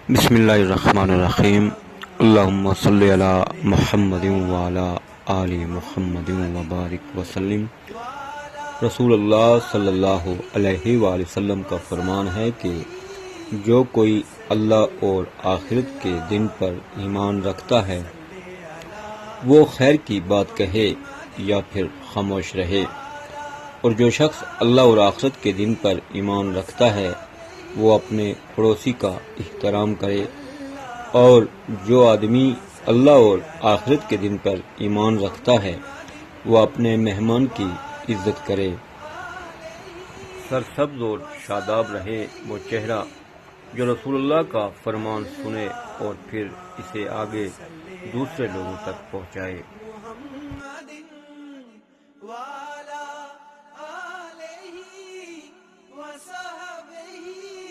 بسم اللہ الرحمن الرحیم۔ اللہم صلی علی محمد وعلی آل محمد وبارک وسلم۔ رسول اللہ صلی اللہ علیہ وآلہ وسلم کا فرمان ہے کہ جو کوئی اللہ اور آخرت کے دن پر ایمان رکھتا ہے وہ خیر کی بات کہے یا پھر خاموش رہے، اور جو شخص اللہ اور آخرت کے دن پر ایمان رکھتا ہے وہ اپنے پڑوسی کا احترام کرے، اور جو آدمی اللہ اور آخرت کے دن پر ایمان رکھتا ہے وہ اپنے مہمان کی عزت کرے۔ سرسبز اور شاداب رہے وہ چہرہ جو رسول اللہ کا فرمان سنے اور پھر اسے آگے دوسرے لوگوں تک پہنچائے۔